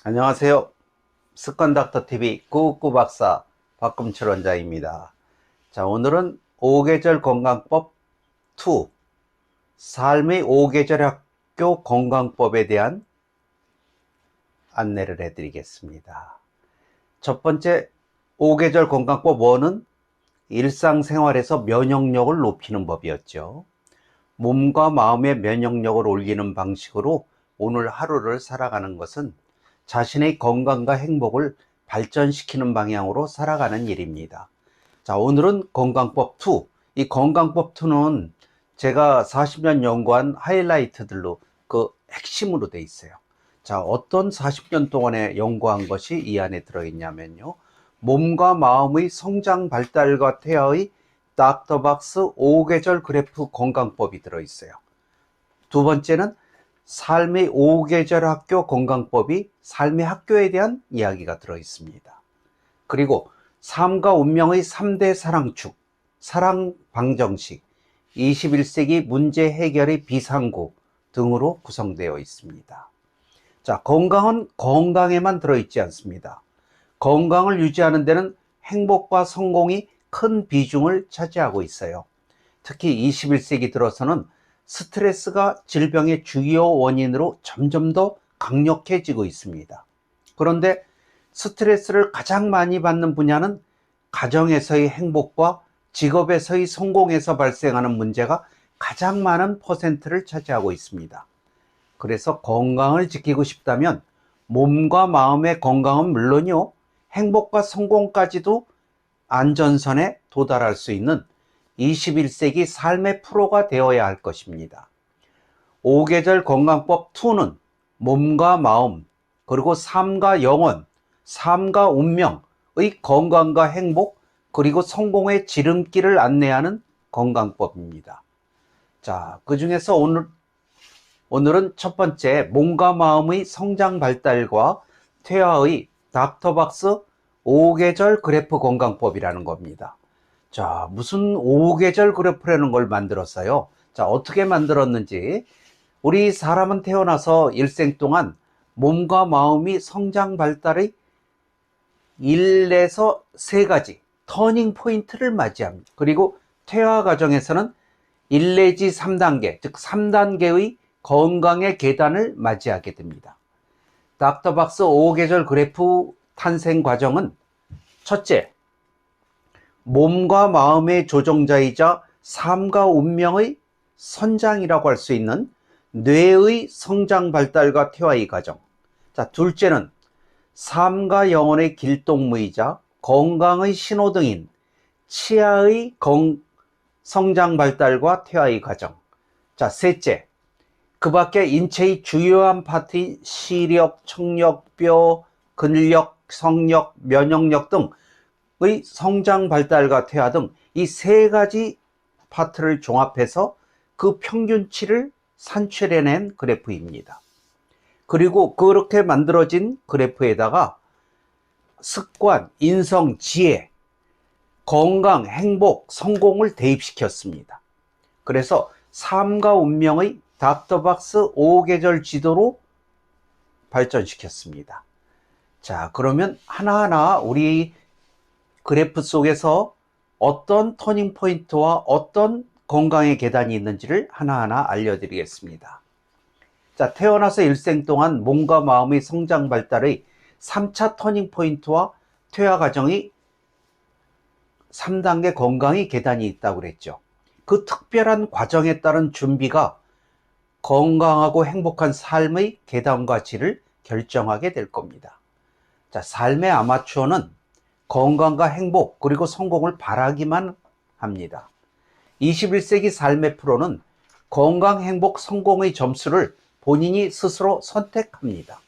안녕하세요. 습관닥터TV 꾸꾸 박사 박금철 원장입니다. 자, 오늘은 5계절 건강법 2 삶의 5계절 학교 건강법에 대한 안내를 해드리겠습니다. 첫 번째 5계절 건강법 1은 일상생활에서 면역력을 높이는 법이었죠. 몸과 마음의 면역력을 올리는 방식으로 오늘 하루를 살아가는 것은 자신의 건강과 행복을 발전시키는 방향으로 살아가는 일입니다. 자, 오늘은 건강법 2. 이 건강법 2는 제가 40년 연구한 하이라이트들로 그 핵심으로 돼 있어요. 자, 어떤 40년 동안에 연구한 것이 이 안에 들어있냐면요. 몸과 마음의 성장 발달과 퇴화의 닥터박스 5계절 그래프 건강법이 들어있어요. 두 번째는 삶의 5계절 학교 건강법이 삶의 학교에 대한 이야기가 들어있습니다. 그리고 삶과 운명의 3대 사랑축, 사랑 방정식, 21세기 문제 해결의 비상구 등으로 구성되어 있습니다. 자, 건강은 건강에만 들어있지 않습니다. 건강을 유지하는 데는 행복과 성공이 큰 비중을 차지하고 있어요. 특히 21세기 들어서는 스트레스가 질병의 주요 원인으로 점점 더 강력해지고 있습니다. 그런데 스트레스를 가장 많이 받는 분야는 가정에서의 행복과 직업에서의 성공에서 발생하는 문제가 가장 많은 퍼센트를 차지하고 있습니다. 그래서 건강을 지키고 싶다면 몸과 마음의 건강은 물론이요, 행복과 성공까지도 안전선에 도달할 수 있는 21세기 삶의 프로가 되어야 할 것입니다. 5계절 건강법 2는 몸과 마음, 그리고 삶과 영혼, 삶과 운명의 건강과 행복, 그리고 성공의 지름길을 안내하는 건강법입니다. 자, 그 중에서 오늘은 첫 번째, 몸과 마음의 성장 발달과 퇴화의 닥터박스 5계절 그래프 건강법이라는 겁니다. 자, 무슨 5계절 그래프라는 걸 만들었어요. 자, 어떻게 만들었는지. 우리 사람은 태어나서 일생 동안 몸과 마음이 성장 발달의 1에서 3가지 터닝 포인트를 맞이합니다. 그리고 퇴화 과정에서는 1 내지 3단계, 즉 3단계의 건강의 계단을 맞이하게 됩니다. 닥터박스 5계절 그래프 탄생 과정은 첫째, 몸과 마음의 조종자이자 삶과 운명의 선장이라고 할 수 있는 뇌의 성장 발달과 퇴화의 과정. 자, 둘째는 삶과 영혼의 길동무이자 건강의 신호등인 치아의 성장 발달과 퇴화의 과정. 자, 셋째, 그 밖에 인체의 주요한 파트인 시력, 청력, 뼈, 근력, 성력, 면역력 등의 성장 발달과 퇴화 등 이 3가지 파트를 종합해서 그 평균치를 산출해낸 그래프입니다. 그리고 그렇게 만들어진 그래프에다가 습관, 인성, 지혜, 건강, 행복, 성공을 대입시켰습니다. 그래서 삶과 운명의 닥터박스 5계절 지도로 발전시켰습니다. 자, 그러면 하나하나 우리 그래프 속에서 어떤 터닝 포인트와 어떤 건강의 계단이 있는지를 하나하나 알려드리겠습니다. 자, 태어나서 일생 동안 몸과 마음의 성장 발달의 3차 터닝 포인트와 퇴화 과정이 3단계 건강의 계단이 있다고 그랬죠. 그 특별한 과정에 따른 준비가 건강하고 행복한 삶의 계단과 질을 결정하게 될 겁니다. 자, 삶의 아마추어는 건강과 행복 그리고 성공을 바라기만 합니다. 21세기 삶의 프로는 건강, 행복, 성공의 점수를 본인이 스스로 선택합니다.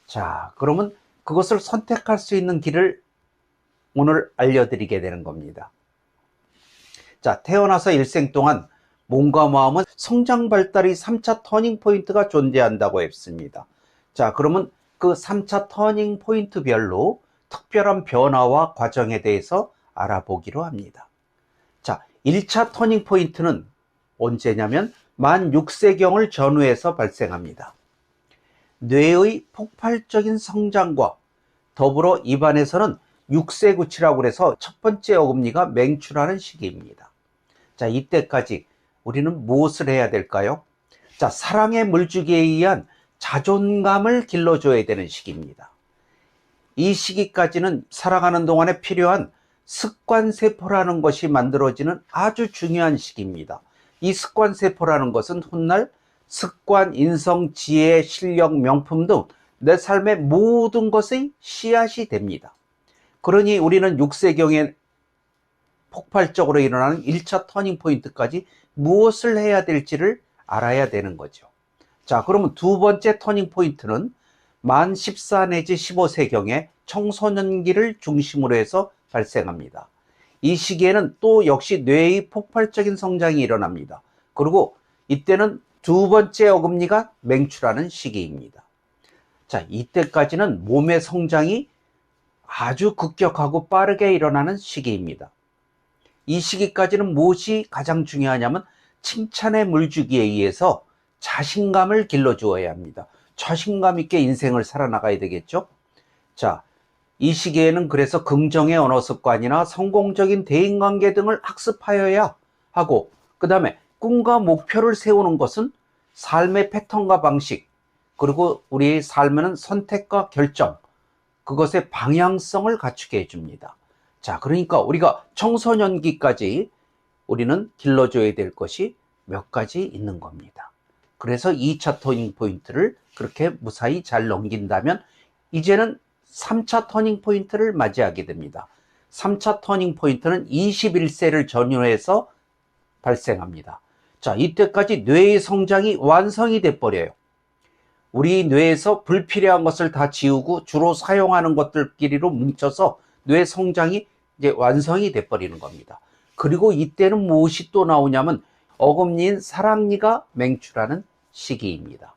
자, 그러면 그것을 선택할 수 있는 길을 오늘 알려드리게 되는 겁니다. 자, 태어나서 일생 동안 몸과 마음은 성장 발달의 3차 터닝 포인트가 존재한다고 했습니다. 자, 그러면 그 3차 터닝 포인트별로 특별한 변화와 과정에 대해서 알아보기로 합니다. 자, 1차 터닝 포인트는 언제냐면 만 6세경을 전후해서 발생합니다. 뇌의 폭발적인 성장과 더불어 입안에서는 육세구치라고 해서 첫 번째 어금니가 맹출하는 시기입니다. 자, 이때까지 우리는 무엇을 해야 될까요? 자, 사랑의 물주기에 의한 자존감을 길러줘야 되는 시기입니다. 이 시기까지는 살아가는 동안에 필요한 습관세포라는 것이 만들어지는 아주 중요한 시기입니다. 이 습관세포라는 것은 훗날 습관, 인성, 지혜, 실력, 명품 등 내 삶의 모든 것의 씨앗이 됩니다. 그러니 우리는 6세경에 폭발적으로 일어나는 1차 터닝포인트까지 무엇을 해야 될지를 알아야 되는 거죠. 자, 그러면 두 번째 터닝포인트는 만 14 내지 15세경에 청소년기를 중심으로 해서 발생합니다. 이 시기에는 또 역시 뇌의 폭발적인 성장이 일어납니다. 그리고 이때는 두 번째 어금니가 맹출하는 시기입니다. 자, 이때까지는 몸의 성장이 아주 급격하고 빠르게 일어나는 시기입니다. 이 시기까지는 무엇이 가장 중요하냐면 칭찬의 물주기에 의해서 자신감을 길러주어야 합니다. 자신감 있게 인생을 살아나가야 되겠죠. 자, 이 시기에는 그래서 긍정의 언어 습관이나 성공적인 대인관계 등을 학습하여야 하고, 그 다음에 꿈과 목표를 세우는 것은 삶의 패턴과 방식, 그리고 우리의 삶에는 선택과 결정, 그것의 방향성을 갖추게 해줍니다. 자, 그러니까 우리가 청소년기까지 우리는 길러줘야 될 것이 몇 가지 있는 겁니다. 그래서 2차 터닝 포인트를 그렇게 무사히 잘 넘긴다면 이제는 3차 터닝 포인트를 맞이하게 됩니다. 3차 터닝 포인트는 21세를 전후해서 발생합니다. 자, 이때까지 뇌의 성장이 완성이 돼 버려요. 우리 뇌에서 불필요한 것을 다 지우고 주로 사용하는 것들끼리로 뭉쳐서 뇌 성장이 이제 완성이 돼 버리는 겁니다. 그리고 이때는 무엇이 또 나오냐면 어금니인 사랑니가 맹출하는 시기입니다.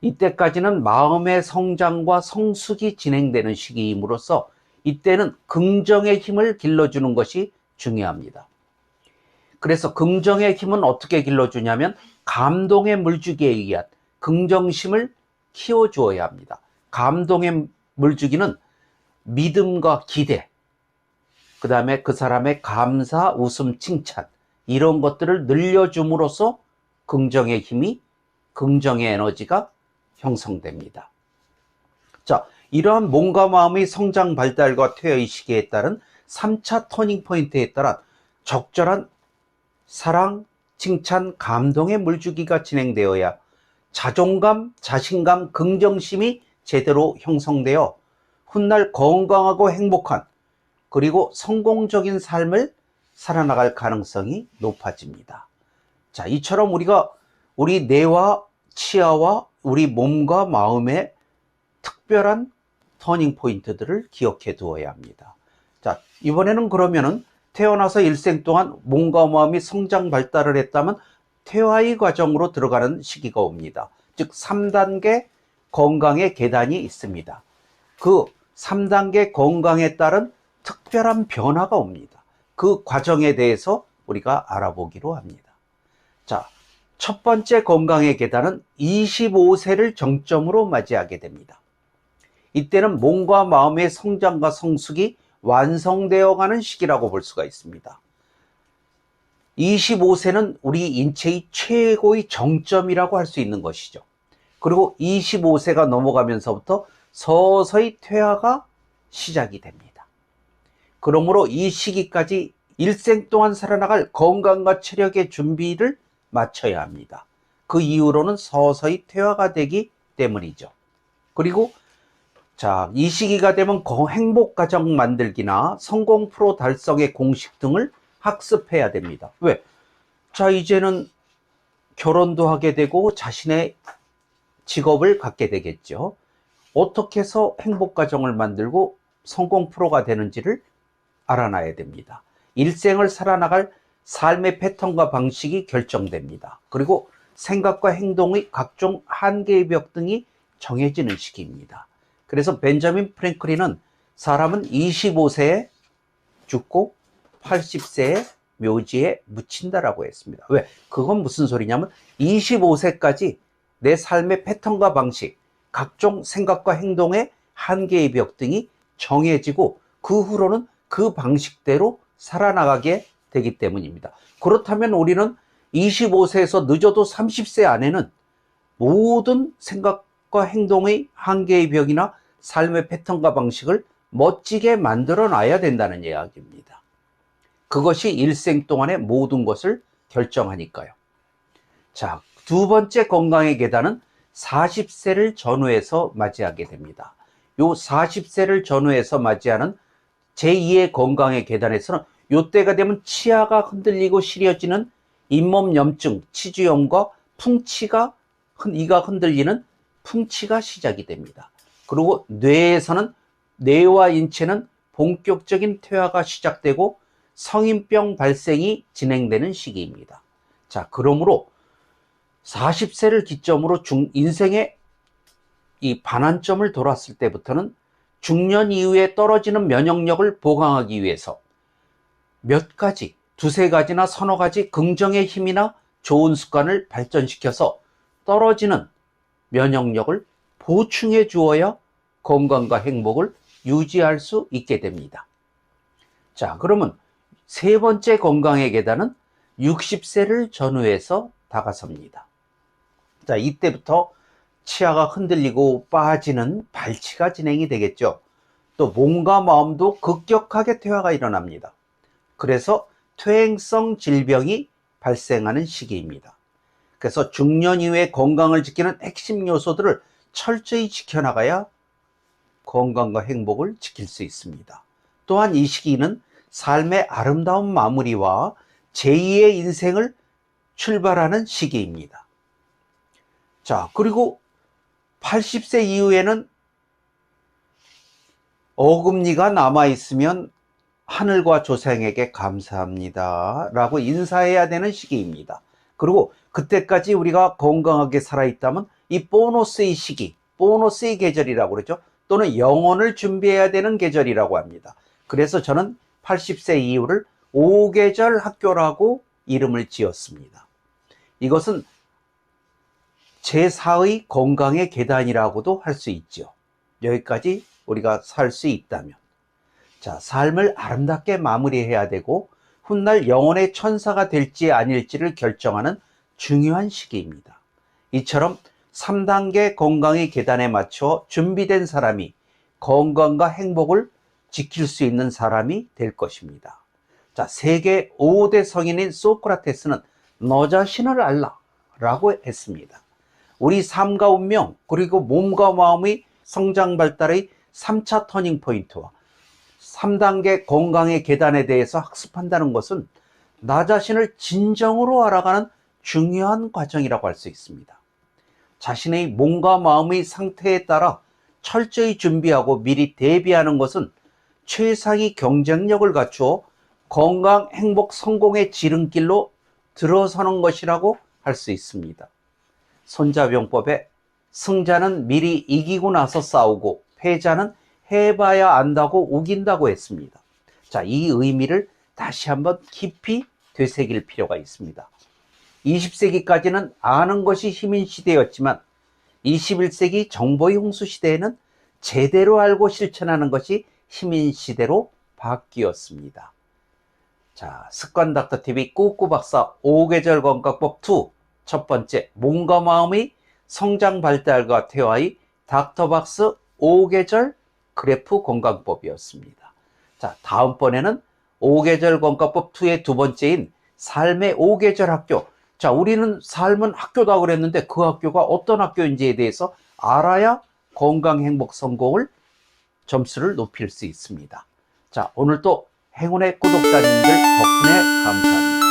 이때까지는 마음의 성장과 성숙이 진행되는 시기임으로써 이때는 긍정의 힘을 길러주는 것이 중요합니다. 그래서 긍정의 힘은 어떻게 길러주냐면 감동의 물주기에 의한 긍정심을 키워주어야 합니다. 감동의 물주기는 믿음과 기대, 그 다음에 그 사람의 감사, 웃음, 칭찬, 이런 것들을 늘려줌으로써 긍정의 힘이, 긍정의 에너지가 형성됩니다. 자, 이러한 몸과 마음의 성장 발달과 퇴화의 시기에 따른 3차 터닝 포인트에 따라 적절한 사랑, 칭찬, 감동의 물주기가 진행되어야 자존감, 자신감, 긍정심이 제대로 형성되어 훗날 건강하고 행복한 그리고 성공적인 삶을 살아나갈 가능성이 높아집니다. 자, 이처럼 우리가 우리 뇌와 치아와 우리 몸과 마음의 특별한 터닝 포인트들을 기억해 두어야 합니다. 자, 이번에는 그러면은 태어나서 일생 동안 몸과 마음이 성장 발달을 했다면 퇴화의 과정으로 들어가는 시기가 옵니다. 즉 3단계 건강의 계단이 있습니다. 그 3단계 건강에 따른 특별한 변화가 옵니다. 그 과정에 대해서 우리가 알아보기로 합니다. 자, 첫 번째 건강의 계단은 25세를 정점으로 맞이하게 됩니다. 이때는 몸과 마음의 성장과 성숙이 완성되어 가는 시기라고 볼 수가 있습니다. 25세는 우리 인체의 최고의 정점이라고 할 수 있는 것이죠. 그리고 25세가 넘어가면서부터 서서히 퇴화가 시작이 됩니다. 그러므로 이 시기까지 일생 동안 살아나갈 건강과 체력의 준비를 마쳐야 합니다. 그 이후로는 서서히 퇴화가 되기 때문이죠. 그리고 자, 이 시기가 되면 행복 가정 만들기나 성공 프로 달성의 공식 등을 학습해야 됩니다. 왜? 자, 이제는 결혼도 하게 되고 자신의 직업을 갖게 되겠죠. 어떻게 해서 행복 가정을 만들고 성공 프로가 되는지를 알아놔야 됩니다. 일생을 살아나갈 삶의 패턴과 방식이 결정됩니다. 그리고 생각과 행동의 각종 한계의 벽 등이 정해지는 시기입니다. 그래서 벤자민 프랭클린은 사람은 25세에 죽고 80세에 묘지에 묻힌다라고 했습니다. 왜? 그건 무슨 소리냐면 25세까지 내 삶의 패턴과 방식, 각종 생각과 행동의 한계의 벽 등이 정해지고 그 후로는 그 방식대로 살아나가게 되기 때문입니다. 그렇다면 우리는 25세에서 늦어도 30세 안에는 모든 생각과 행동의 한계의 벽이나 삶의 패턴과 방식을 멋지게 만들어 놔야 된다는 이야기입니다. 그것이 일생 동안의 모든 것을 결정하니까요. 자, 두 번째 건강의 계단은 40세를 전후해서 맞이하게 됩니다. 요 40세를 전후해서 맞이하는 제2의 건강의 계단에서는 요때가 되면 치아가 흔들리고 시려지는 잇몸 염증, 치주염과 풍치가 이가 흔들리는 풍치가 시작이 됩니다. 그리고 뇌에서는 뇌와 인체는 본격적인 퇴화가 시작되고 성인병 발생이 진행되는 시기입니다. 자, 그러므로 40세를 기점으로 인생의 이 반환점을 돌았을 때부터는 중년 이후에 떨어지는 면역력을 보강하기 위해서 몇 가지, 두세 가지나 서너 가지 긍정의 힘이나 좋은 습관을 발전시켜서 떨어지는 면역력을 보충해 주어야 건강과 행복을 유지할 수 있게 됩니다. 자, 그러면 세 번째 건강의 계단은 60세를 전후해서 다가섭니다. 자, 이때부터 치아가 흔들리고 빠지는 발치가 진행이 되겠죠. 또 몸과 마음도 급격하게 퇴화가 일어납니다. 그래서 퇴행성 질병이 발생하는 시기입니다. 그래서 중년 이후에 건강을 지키는 핵심 요소들을 철저히 지켜나가야 건강과 행복을 지킬 수 있습니다. 또한 이 시기는 삶의 아름다운 마무리와 제2의 인생을 출발하는 시기입니다. 자, 그리고 80세 이후에는 어금니가 남아있으면 하늘과 조상에게 감사합니다 라고 인사해야 되는 시기입니다. 그리고 그때까지 우리가 건강하게 살아있다면 이 보너스의 시기, 보너스의 계절이라고 그러죠. 또는 영혼을 준비해야 되는 계절이라고 합니다. 그래서 저는 80세 이후를 5계절 학교라고 이름을 지었습니다. 이것은 제4의 건강의 계단이라고도 할 수 있죠. 여기까지 우리가 살 수 있다면. 자, 삶을 아름답게 마무리해야 되고 훗날 영혼의 천사가 될지 아닐지를 결정하는 중요한 시기입니다. 이처럼 3단계 건강의 계단에 맞춰 준비된 사람이 건강과 행복을 지킬 수 있는 사람이 될 것입니다. 자, 세계 5대 성인인 소크라테스는 너 자신을 알라 라고 했습니다. 우리 삶과 운명 그리고 몸과 마음의 성장 발달의 3차 터닝 포인트와 3단계 건강의 계단에 대해서 학습한다는 것은 나 자신을 진정으로 알아가는 중요한 과정이라고 할 수 있습니다. 자신의 몸과 마음의 상태에 따라 철저히 준비하고 미리 대비하는 것은 최상의 경쟁력을 갖추어 건강, 행복, 성공의 지름길로 들어서는 것이라고 할 수 있습니다. 손자병법에 승자는 미리 이기고 나서 싸우고 패자는 해봐야 안다고 우긴다고 했습니다. 자, 이 의미를 다시 한번 깊이 되새길 필요가 있습니다. 20세기까지는 아는 것이 힘인 시대였지만 21세기 정보의 홍수 시대에는 제대로 알고 실천하는 것이 힘인 시대로 바뀌었습니다. 자, 습관 닥터TV 꾸꾸 박사 5계절 건강법 2 첫 번째, 몸과 마음의 성장 발달과 퇴화의 닥터박스 5계절 그래프 건강법이었습니다. 자, 다음번에는 5계절 건강법 2의 두 번째인 삶의 5계절 학교. 자, 우리는 삶은 학교다 그랬는데 그 학교가 어떤 학교인지에 대해서 알아야 건강, 행복, 성공을 점수를 높일 수 있습니다. 자, 오늘도 행운의 구독자님들 덕분에 감사합니다.